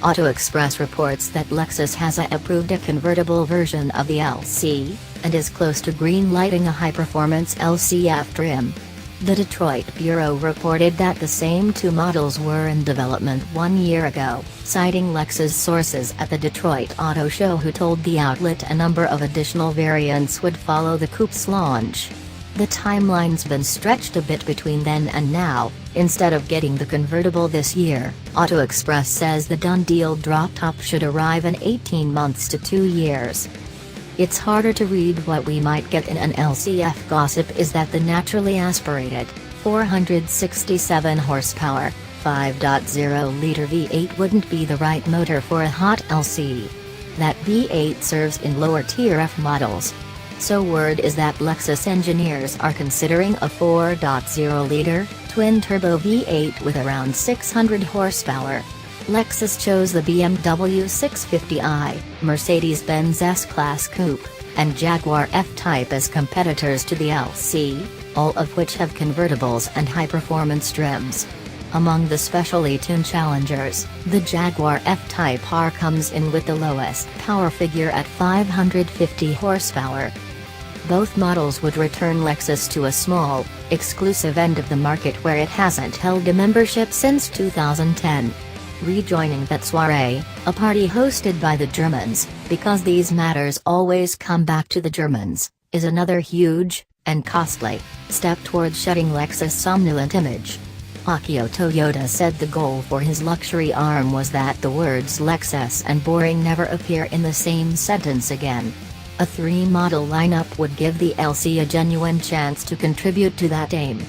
Auto Express reports that Lexus has approved a convertible version of the LC, and is close to green-lighting a high-performance LCF trim. The Detroit Bureau reported that the same two models were in development 1 year ago, citing Lexus sources at the Detroit Auto Show who told the outlet a number of additional variants would follow the coupe's launch. The timeline's been stretched a bit between then and now. Instead of getting the convertible this year, Auto Express says the done deal drop-top should arrive in 18 months to 2 years. It's harder to read what we might get in an LCF. Gossip is that the naturally aspirated, 467 horsepower, 5.0-liter V8 wouldn't be the right motor for a hot LC. That V8 serves in lower-tier F models. So word is that Lexus engineers are considering a 4.0-liter, twin-turbo V8 with around 600 horsepower. Lexus chose the BMW 650i, Mercedes-Benz S-Class Coupe, and Jaguar F-Type as competitors to the LC, all of which have convertibles and high-performance trims. Among the specially tuned challengers, the Jaguar F-Type R comes in with the lowest power figure at 550 horsepower. Both models would return Lexus to a small, exclusive end of the market where it hasn't held a membership since 2010. Rejoining that soirée, a party hosted by the Germans, because these matters always come back to the Germans, is another huge, and costly, step towards shedding Lexus' somnolent image. Akio Toyoda said the goal for his luxury arm was that the words Lexus and boring never appear in the same sentence again. A 3-model lineup would give the LC a genuine chance to contribute to that aim.